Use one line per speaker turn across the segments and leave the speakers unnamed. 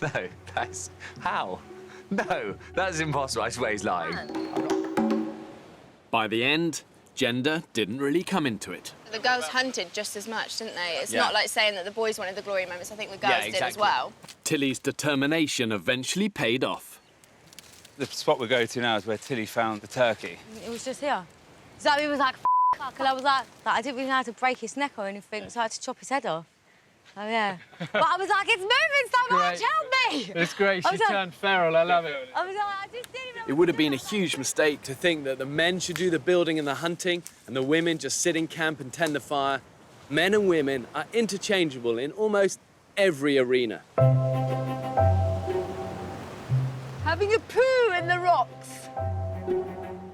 No, that's... How? No, that's impossible. I swear he's lying.
By the end, gender didn't really come into it.
The girls hunted just as much, didn't they? It's not like saying that the boys wanted the glory moments. I think the girls did as well.
Tilly's determination eventually paid off.
The spot we go to now is where Tilly found the turkey.
It was just here. Zoe was like, fuck, and I was like, I didn't really know how to break his neck or anything, so I had to chop his head off. Oh, yeah. But I was like, it's moving so much, help me!
It's great, she turned feral, I love it.
I was like, I just didn't even...
It would have been a huge mistake to think that the men should do the building and the hunting and the women just sit in camp and tend the fire. Men and women are interchangeable in almost every arena.
Having a poo in the rocks.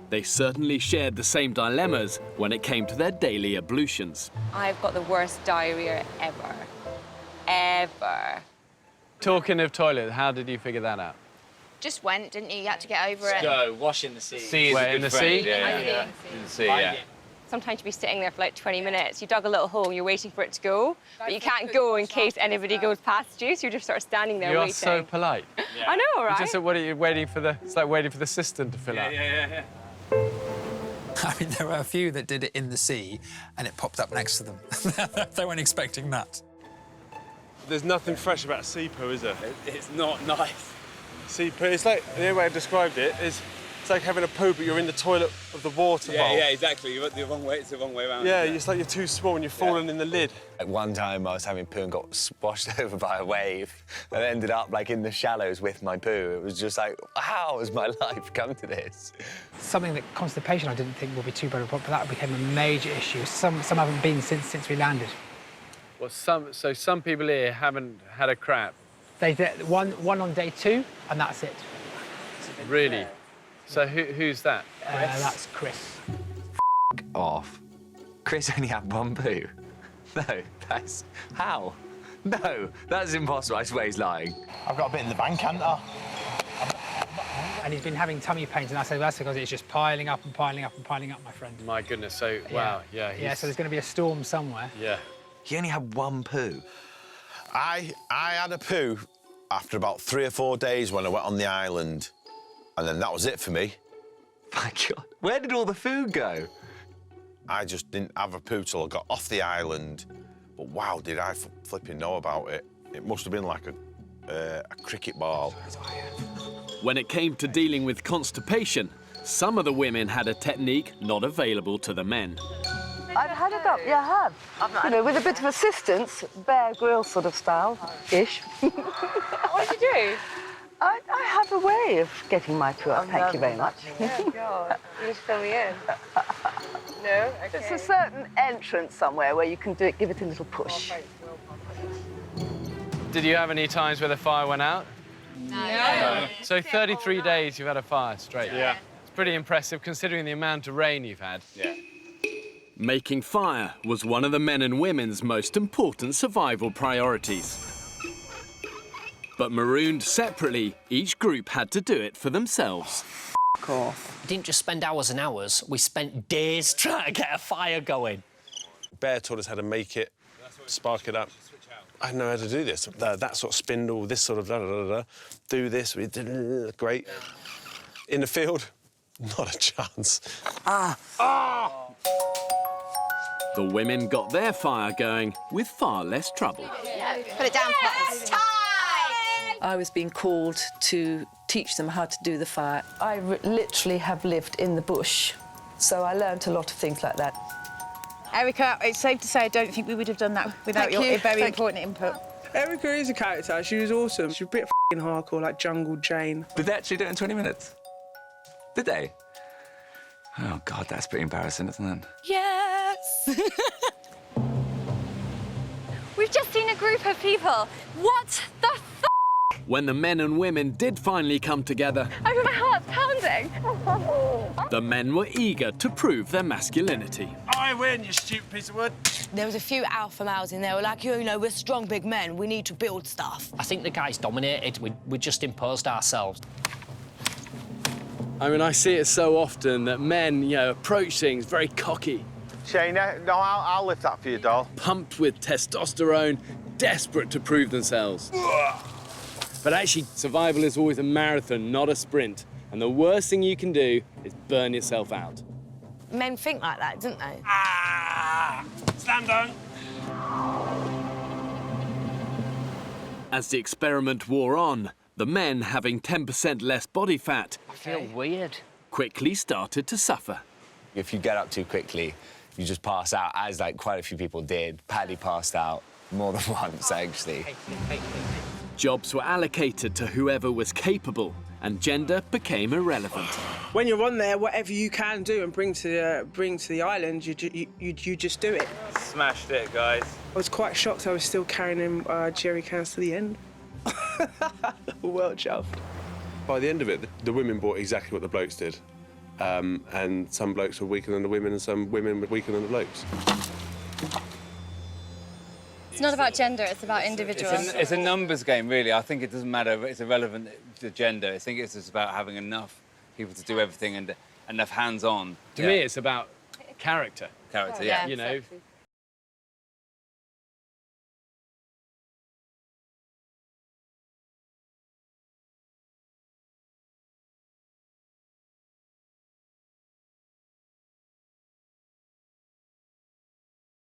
They certainly shared the same dilemmas when it came to their daily ablutions.
I've got the worst diarrhea ever. Ever.
Talking of toilet, how did you figure that out?
Just went, didn't you? You had to get over it.
Go, wash in the sea.
Sea is
Where,
a good
in the
friend.
sea?
Yeah. In the sea, yeah.
Sometimes you'd be sitting there for like 20 minutes. You dug a little hole and you're waiting for it to go, but you can't go in case anybody goes past you, so you're just sort of standing there waiting.
You are so polite.
I know, right?
Just what are you waiting for the? It's like waiting for the cistern to fill up.
Yeah.
I mean, there were a few that did it in the sea, and it popped up next to them. They weren't expecting that.
There's nothing fresh about sea poo, is there?
It's not nice.
Sea poo, it's like, the only way I described it is, it's like having a poo, but you're in the toilet of the water bowl.
Yeah, exactly. You went the wrong way, it's the wrong way around.
Yeah, it's like you're too small and you're falling in the lid.
Like one time I was having poo and got washed over by a wave and ended up like in the shallows with my poo. It was just like, how has my life come to this?
Something that constipation I didn't think would be too bad, but that became a major issue. Some haven't been since we landed.
Well, some people here haven't had a crap.
They did one on day 2, and that's it.
Really? So who's that?
That's Chris.
Off. Chris only had one poo. No, that's... How? No, that's impossible. I swear he's lying.
I've got a bit in the bank, haven't I?
And he's been having tummy pains, and I said, well, that's because it's just piling up and piling up and piling up, my friend.
My goodness, so, wow, yeah.
Yeah, so there's going to be a storm somewhere.
Yeah.
He only had one poo.
I had a poo after about 3 or 4 days when I went on the island, and then that was it for me.
My God, where did all the food go?
I just didn't have a poo till I got off the island, but wow, did I flipping know about it. It must have been like a cricket ball.
When it came to dealing with constipation, some of the women had a technique not available to the men.
I've had a go. Yeah, I have. You know, with a bit of assistance, Bear Grylls sort of style-ish.
What did you do?
I have a way of getting my poo up, thank you very much.
Yeah, God. You just fill me in. No? OK.
It's a certain entrance somewhere where you can do it, give it a little push.
Did you have any times where the fire went out?
No.
So 33 days you've had a fire straight?
Yeah.
It's pretty impressive considering the amount of rain you've had.
Yeah.
Making fire was one of the men and women's most important survival priorities. But marooned separately, each group had to do it for themselves.
We didn't just spend hours and hours, we spent days trying to get a fire going.
Bear taught us how to make it, spark it up. I know how to do this. That sort of spindle, this sort of da-da-da-da. Do this, we did great. In the field, not a chance.
The women got their fire going with far less trouble.
Put it down, please.
I was being called to teach them how to do the fire. I literally have lived in the bush, so I learnt a lot of things like that.
Erica, it's safe to say I don't think we would have done that without your very important input.
Erica is a character. She was awesome. She was a bit f***ing hardcore, like Jungle Jane.
Did they actually do it in 20 minutes? Did they? Oh, God, that's pretty embarrassing, isn't it?
Yes!
We've just seen a group of people. What the f***?
When the men and women did finally come together,
I mean, my heart's pounding.
the men were eager to prove their masculinity.
I win, you stupid piece of wood.
There was a few alpha males in there who were like, you know, we're strong big men, we need to build stuff.
I think the guys dominated, we just imposed ourselves.
I mean, I see it so often that men, you know, approach things very cocky.
Shane, no, I'll lift that for you, doll.
Pumped with testosterone, desperate to prove themselves.
But actually, survival is always a marathon, not a sprint. And the worst thing you can do is burn yourself out.
Men think like that, don't they?
Slam dunk.
As the experiment wore on, the men having 10% less body fat
I feel weird.
quickly started to suffer.
If you get up too quickly, you just pass out, as like quite a few people did. Paddy passed out more than once, actually.
Jobs were allocated to whoever was capable, and gender became irrelevant.
When you're on there, whatever you can do and bring to the island, you just do it.
Smashed it, guys.
I was quite shocked I was still carrying him jerry cans to the end. Well chuffed.
By the end of it, the women bought exactly what the blokes did. And some blokes were weaker than the women and some women were weaker than the blokes.
It's not about gender, it's about individuals.
It's a numbers game, really. I think it doesn't matter. It's irrelevant to gender. I think it's just about having enough people to do everything and enough hands-on.
To me, it's about character.
Character, yeah.
You know,